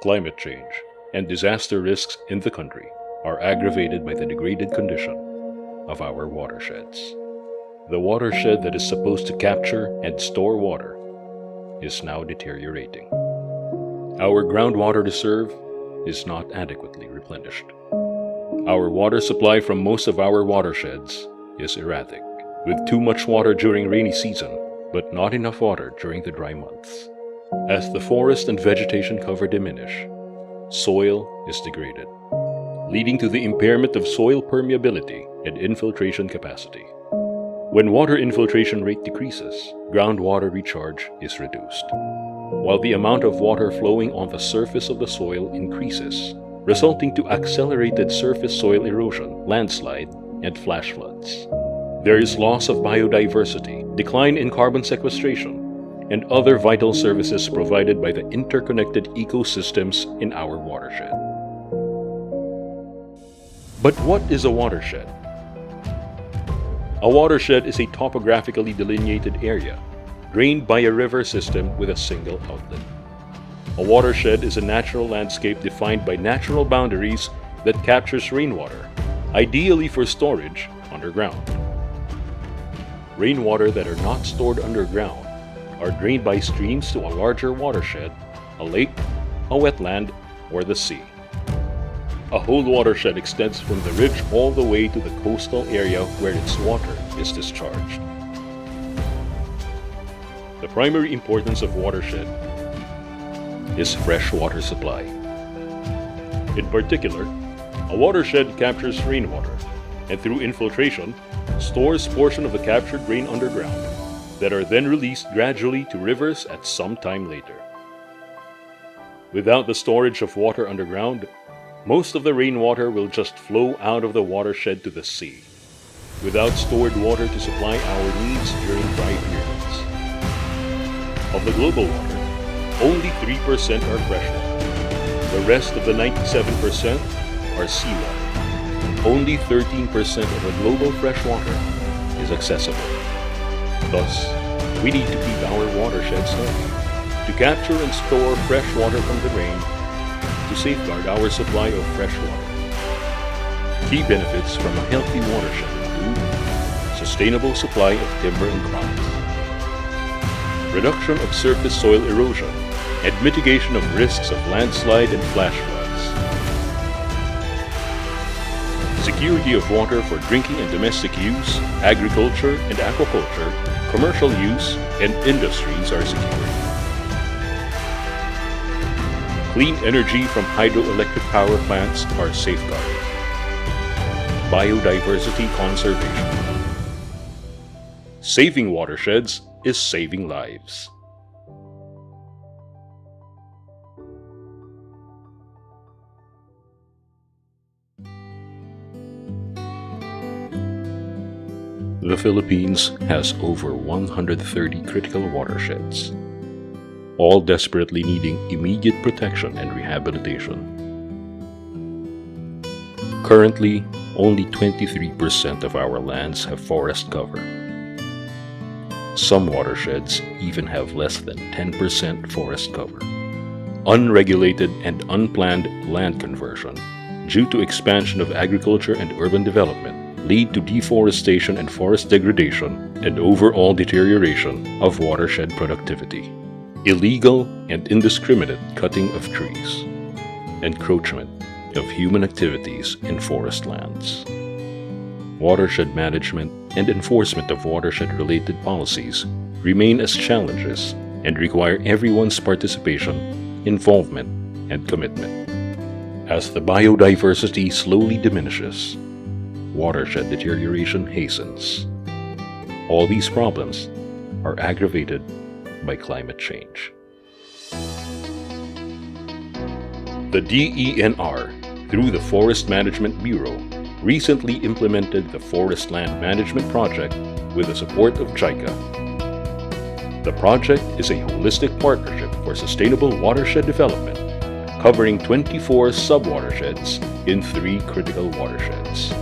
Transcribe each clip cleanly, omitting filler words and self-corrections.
Climate change and disaster risks in the country are aggravated by the degraded condition of our watersheds. The watershed that is supposed to capture and store water is now deteriorating. Our groundwater reserve is not adequately replenished. Our water supply from most of our watersheds is erratic, with too much water during rainy season, but not enough water during the dry months. As the forest and vegetation cover diminish, soil is degraded, leading to the impairment of soil permeability and infiltration capacity. When water infiltration rate decreases, groundwater recharge is reduced, while the amount of water flowing on the surface of the soil increases, resulting to accelerated surface soil erosion, landslide, and flash floods. There is loss of biodiversity, decline in carbon sequestration, and other vital services provided by the interconnected ecosystems in our watershed. But what is a watershed? A watershed is a topographically delineated area, drained by a river system with a single outlet. A watershed is a natural landscape defined by natural boundaries that captures rainwater, ideally for storage underground. Rainwater that are not stored underground are drained by streams to a larger watershed, a lake, a wetland, or the sea. A whole watershed extends from the ridge all the way to the coastal area where its water is discharged. The primary importance of watershed is fresh water supply. In particular, a watershed captures rainwater and through infiltration stores portion of the captured rain underground that are then released gradually to rivers at some time later. Without the storage of water underground, most of the rainwater will just flow out of the watershed to the sea, without stored water to supply our needs during dry periods. Of the global water, only 3% are freshwater. The rest of the 97% are seawater. Only 13% of the global freshwater is accessible. Thus, we need to keep our watersheds healthy, to capture and store fresh water from the rain, to safeguard our supply of fresh water. Key benefits from a healthy watershed include sustainable supply of timber and crops, reduction of surface soil erosion, and mitigation of risks of landslide and flash floods, security of water for drinking and domestic use, agriculture and aquaculture, commercial use, and industries are secured. Clean energy from hydroelectric power plants are safeguarded. Biodiversity conservation. Saving watersheds is saving lives. The Philippines has over 130 critical watersheds, all desperately needing immediate protection and rehabilitation. Currently, only 23% of our lands have forest cover. Some watersheds even have less than 10% forest cover. Unregulated and unplanned land conversion, due to expansion of agriculture and urban development, lead to deforestation and forest degradation and overall deterioration of watershed productivity. Illegal and indiscriminate cutting of trees, encroachment of human activities in forest lands. Watershed management and enforcement of watershed-related policies remain as challenges and require everyone's participation, involvement, and commitment. As the biodiversity slowly diminishes, watershed deterioration hastens. All these problems are aggravated by climate change. The DENR, through the Forest Management Bureau, recently implemented the Forest Land Management Project with the support of JICA. The project is a holistic partnership for sustainable watershed development, covering 24 sub-watersheds in 3 critical watersheds.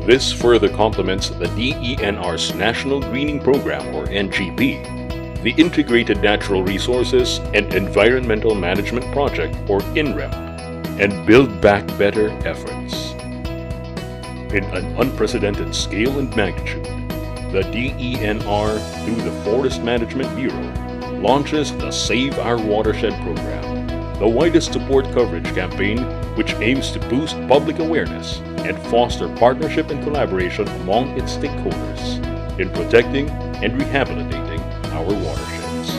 This further complements the DENR's National Greening Program, or NGP, the Integrated Natural Resources and Environmental Management Project, or INREM, and Build Back Better efforts. In an unprecedented scale and magnitude, the DENR, through the Forest Management Bureau, launches the Save Our Watershed program, the widest support coverage campaign which aims to boost public awareness and foster partnership and collaboration among its stakeholders in protecting and rehabilitating our watersheds.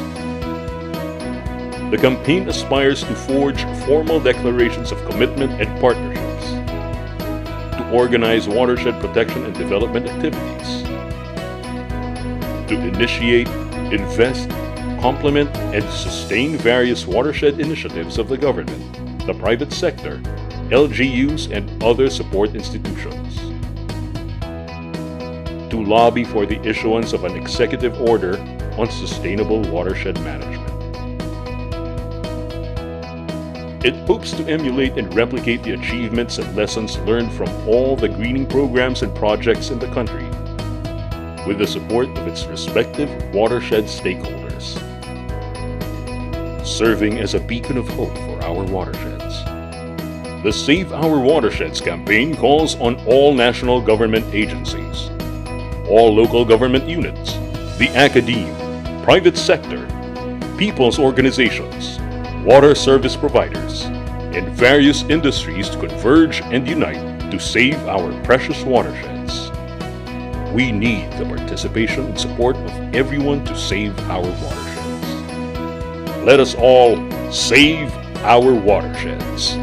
The campaign aspires to forge formal declarations of commitment and partnerships, to organize watershed protection and development activities, to initiate, invest, complement, and sustain various watershed initiatives of the government, the private sector, LGUs, and other support institutions, to lobby for the issuance of an executive order on sustainable watershed management. It hopes to emulate and replicate the achievements and lessons learned from all the greening programs and projects in the country, with the support of its respective watershed stakeholders, serving as a beacon of hope for our watersheds. The Save Our Watersheds campaign calls on all national government agencies, all local government units, the academe, private sector, people's organizations, water service providers, and various industries to converge and unite to save our precious watersheds. We need the participation and support of everyone to save our watersheds. Let us all save our watersheds.